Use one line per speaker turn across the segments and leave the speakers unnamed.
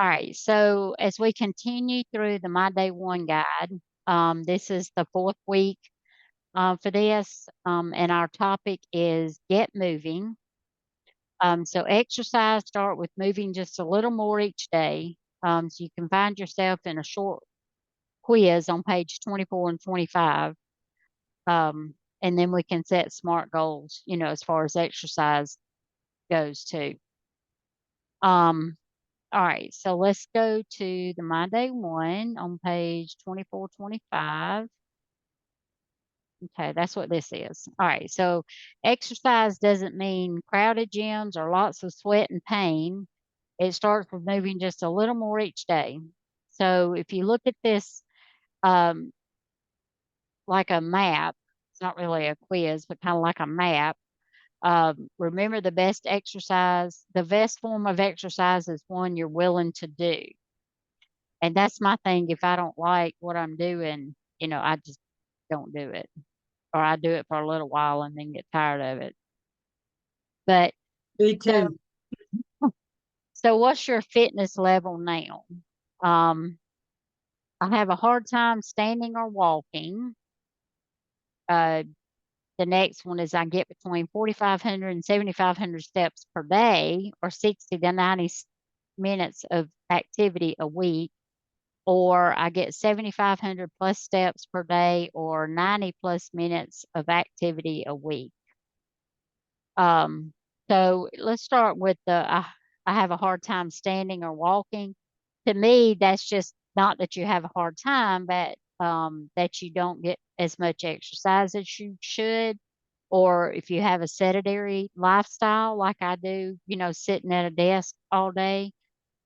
All right. So as we continue through the My Day One guide, this is the fourth week for this, and our topic is get moving. So exercise, start with moving just a little more each day. So you can find yourself in a short quiz on page 24 and 25. And then we can set smart goals, as far as exercise goes too. All right, so let's go to the My Day One on page 24, 25. Okay, that's what this is. All right, so exercise doesn't mean crowded gyms or lots of sweat and pain. It starts with moving just a little more each day. So if you look at this um, like a map, it's not really a quiz, but kind of like a map. Remember the best form of exercise is one you're willing to do. And that's my thing. If I don't like what I'm doing, I just don't do it. Or I do it for a little while and then get tired of it. But
Me
so
too.
so what's your fitness level now? Um, I have a hard time standing or walking. Uh, the next one is I get between 4,500 and 7,500 steps per day, or 60 to 90 minutes of activity a week, or I get 7,500 plus steps per day, or 90 plus minutes of activity a week. Um, so let's start with I have a hard time standing or walking. To me, that's just not that you have a hard time, but that you don't get as much exercise as you should. Or if you have a sedentary lifestyle like I do, sitting at a desk all day,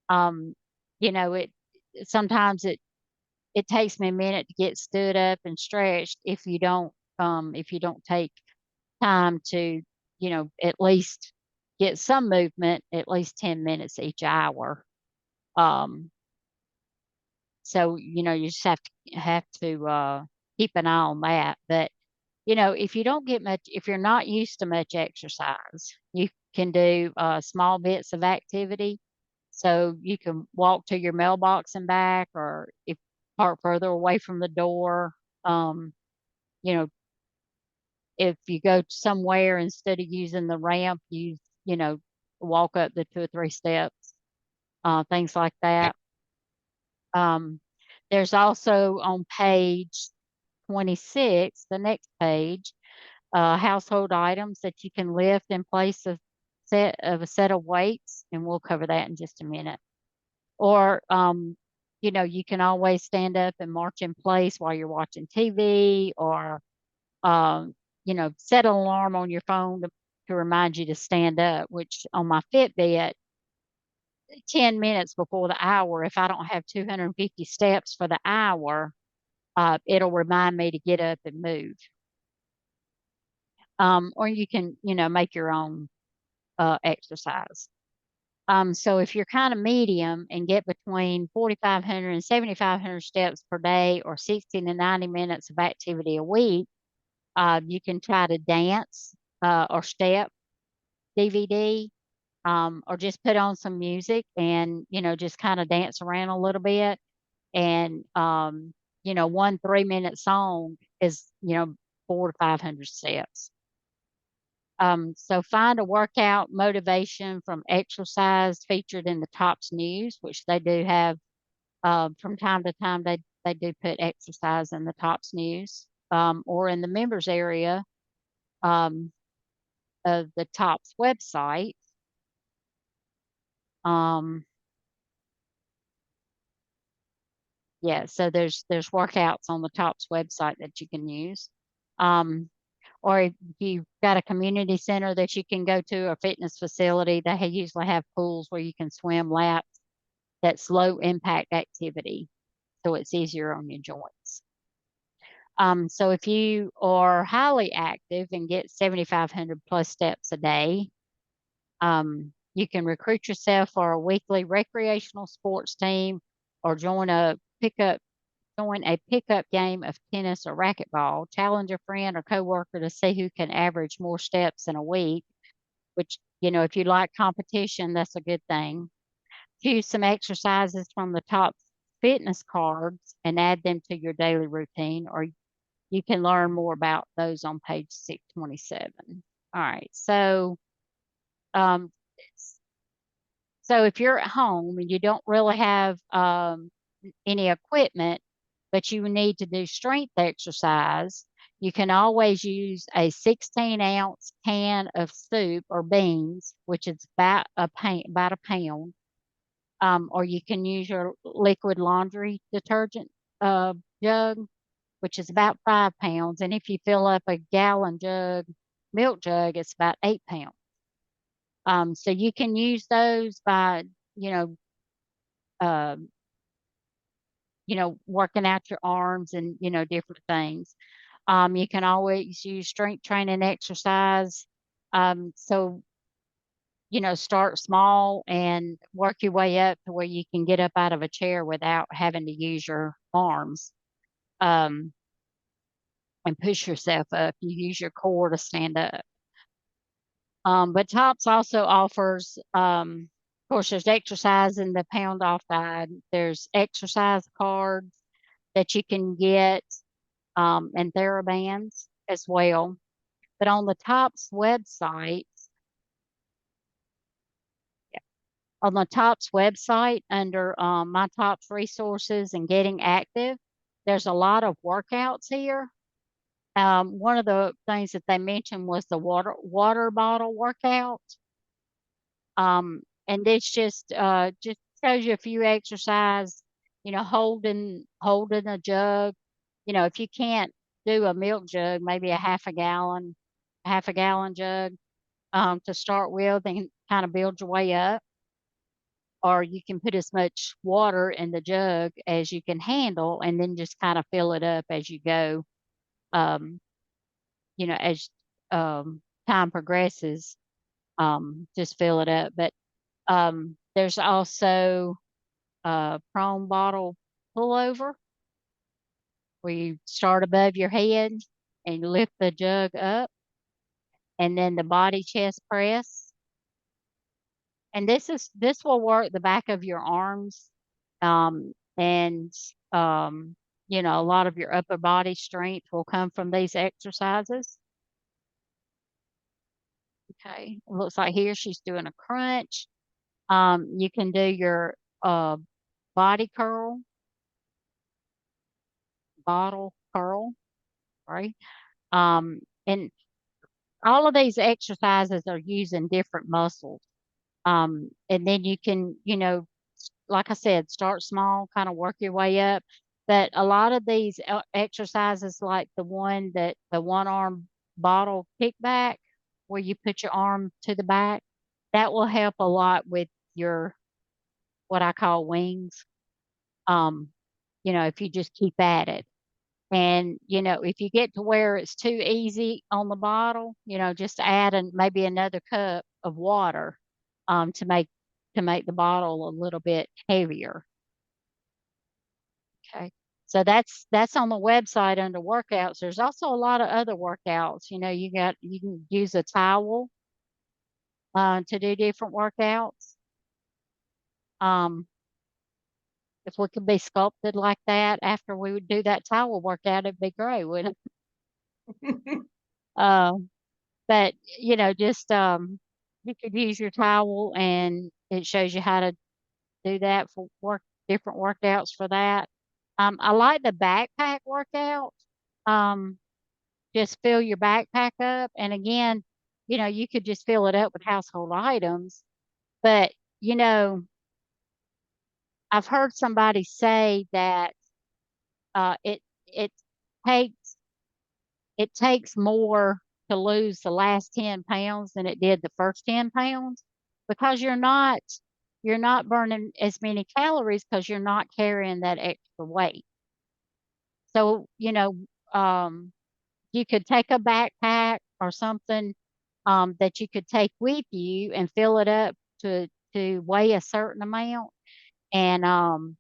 um, it sometimes it takes me a minute to get stood up and stretched if you don't take time to, at least get some movement at least 10 minutes each hour. Um, so, you just have to keep an eye on that. But, if you don't get much, if you're not used to much exercise, you can do small bits of activity. So you can walk to your mailbox and back, or if park further away from the door. Um, you know, if you go somewhere instead of using the ramp, you know, walk up the 2 or 3 steps, things like that. Um, there's also on page 26, the next page, household items that you can lift in place of a set of weights, and we'll cover that in just a minute. Or, you can always stand up and march in place while you're watching TV, or, um, set an alarm on your phone to remind you to stand up, which on my Fitbit, 10 minutes before the hour, if I don't have 250 steps for the hour, it'll remind me to get up and move. Or you can, make your own exercise. So if you're kind of medium and get between 4,500 and 7,500 steps per day, or 60 to 90 minutes of activity a week, you can try to dance or step DVD, or just put on some music and, just kind of dance around a little bit. And, 1 3-minute song is, 4 to 500 steps. So find a workout motivation from exercise featured in the Tops News, which they do have from time to time. They do put exercise in the Tops News, or in the members area um, of the Tops website. Um, yeah, so there's workouts on the Tops website that you can use. Um, or if you've got a community center that you can go to, a fitness facility, they usually have pools where you can swim laps. That's low impact activity, so it's easier on your joints. So if you are highly active and get 7,500 plus steps a day, you can recruit yourself for a weekly recreational sports team, or join a pickup game of tennis or racquetball. Challenge a friend or coworker to see who can average more steps in a week, which, if you like competition, that's a good thing. choose some exercises from the top fitness cards and add them to your daily routine, or you can learn more about those on page 627. All right, um, so if you're at home and you don't really have any equipment, but you need to do strength exercise, you can always use a 16-ounce can of soup or beans, which is about a pound, or you can use your liquid laundry detergent jug, which is about 5 pounds. And if you fill up a gallon milk jug, it's about 8 pounds. So you can use those by, you know, uh, working out your arms and, different things. You can always use strength training exercise. So, start small and work your way up to where you can get up out of a chair without having to use your arms. Um, and push yourself up. You use your core to stand up. But Tops also offers, of course, there's exercise in the pound off guide. There's exercise cards that you can get, and TheraBands as well. But on the Tops website, under My Tops Resources and Getting Active, there's a lot of workouts here. One of the things that they mentioned was the water bottle workout. And this just shows you a few exercise, holding a jug. If you can't do a milk jug, maybe a half a gallon jug, to start with and kind of build your way up. Or you can put as much water in the jug as you can handle and then just kind of fill it up as you go. Um, as time progresses, just fill it up. But there's also a prone bottle pullover where you start above your head and lift the jug up, and then the body chest press. And this will work the back of your arms, and a lot of your upper body strength will come from these exercises. Okay, it looks like here she's doing a crunch. You can do your body curl, bottle curl, right? And all of these exercises are using different muscles. And then you can, like I said, start small, kind of work your way up. But a lot of these exercises, like the one arm bottle kickback, where you put your arm to the back, that will help a lot with your, what I call wings. Um, if you just keep at it. And, if you get to where it's too easy on the bottle, just add maybe another cup of water, to make the bottle a little bit heavier. Okay. So that's on the website under workouts. There's also a lot of other workouts. You can use a towel to do different workouts. If we could be sculpted like that after we would do that towel workout, it'd be great, wouldn't it? But just you could use your towel, and it shows you how to do that for different workouts for that. I like the backpack workout. Um, just fill your backpack up, and again, you could just fill it up with household items. But I've heard somebody say that it takes it takes more to lose the last 10 pounds than it did the first 10 pounds, because you're not burning as many calories because you're not carrying that extra weight. So, you could take a backpack or something, that you could take with you and fill it up to weigh a certain amount. And,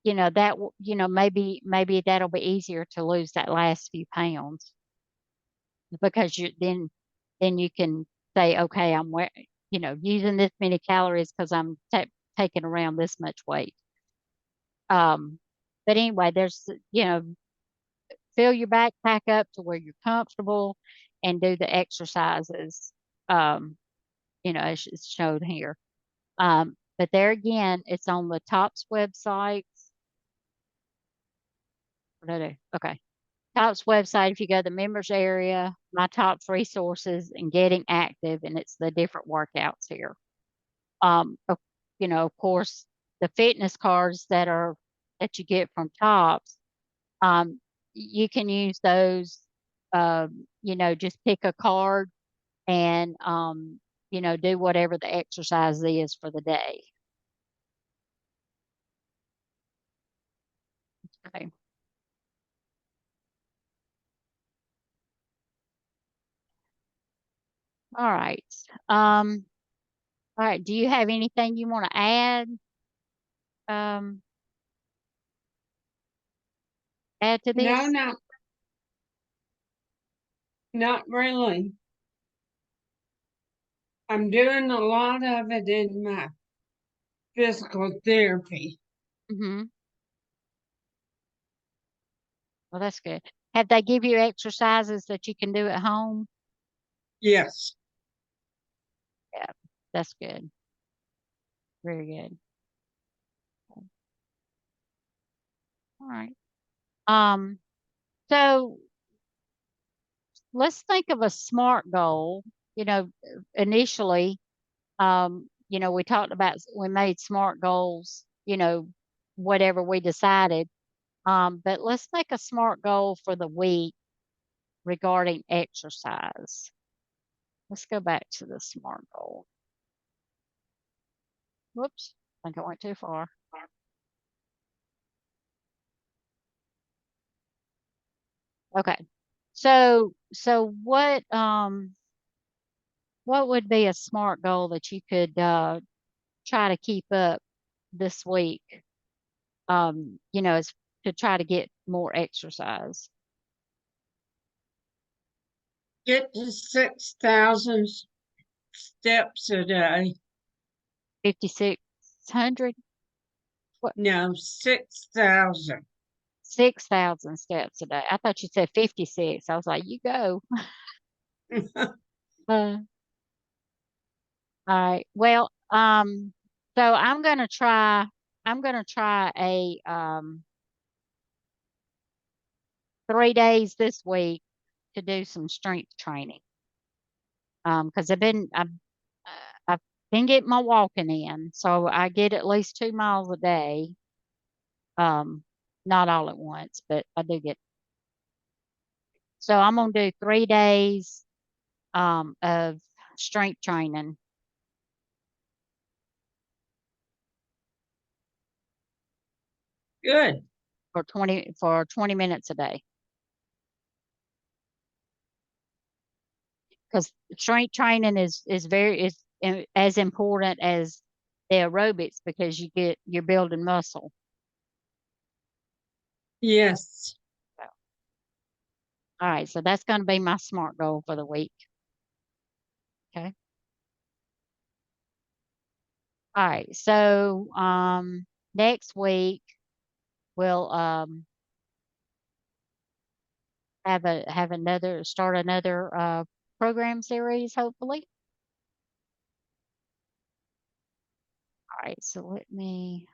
maybe that'll be easier to lose that last few pounds, because then you can say, okay, I'm using this many calories because I'm taking around this much weight. But anyway, there's, fill your backpack up to where you're comfortable and do the exercises, as it's shown here. But there again, it's on the TOPS website. What did I do? Okay. TOPS website, if you go to the members area, my TOPS resources and getting active, and it's the different workouts here. Of course, the fitness cards that you get from TOPS, you can use those, just pick a card and, do whatever the exercise is for the day. Okay. All right. All right. Do you have anything you want to add? Um, add to
No,
this?
not really. I'm doing a lot of it in my physical therapy.
Mm-hmm. Well, that's good. Have they give you exercises that you can do at home?
Yes.
Yeah, that's good. Very good. All right. Um, so let's think of a SMART goal. Initially, we talked about, we made SMART goals, whatever we decided. But let's make a SMART goal for the week regarding exercise. Let's go back to the SMART goal. Whoops, I think I went too far. Okay. So what would be a SMART goal that you could try to keep up this week? Is to try to get more exercise.
Get to 6,000 steps a day.
5,600? What?
No, 6,000.
6,000 steps a day. I thought you said 56. I was like, you go. Uh, all right. Well, so I'm gonna try a 3 days this week to do some strength training. Because I've been getting my walking in, so I get at least 2 miles a day. Not all at once, but I do get. So I'm gonna do 3 days of strength training.
Good.
For 20 minutes a day. Because strength training is as important as the aerobics because you're building muscle.
Yes.
So, all right, so that's going to be my SMART goal for the week. Okay. All right, so next week we'll start another program series hopefully. All right, so let me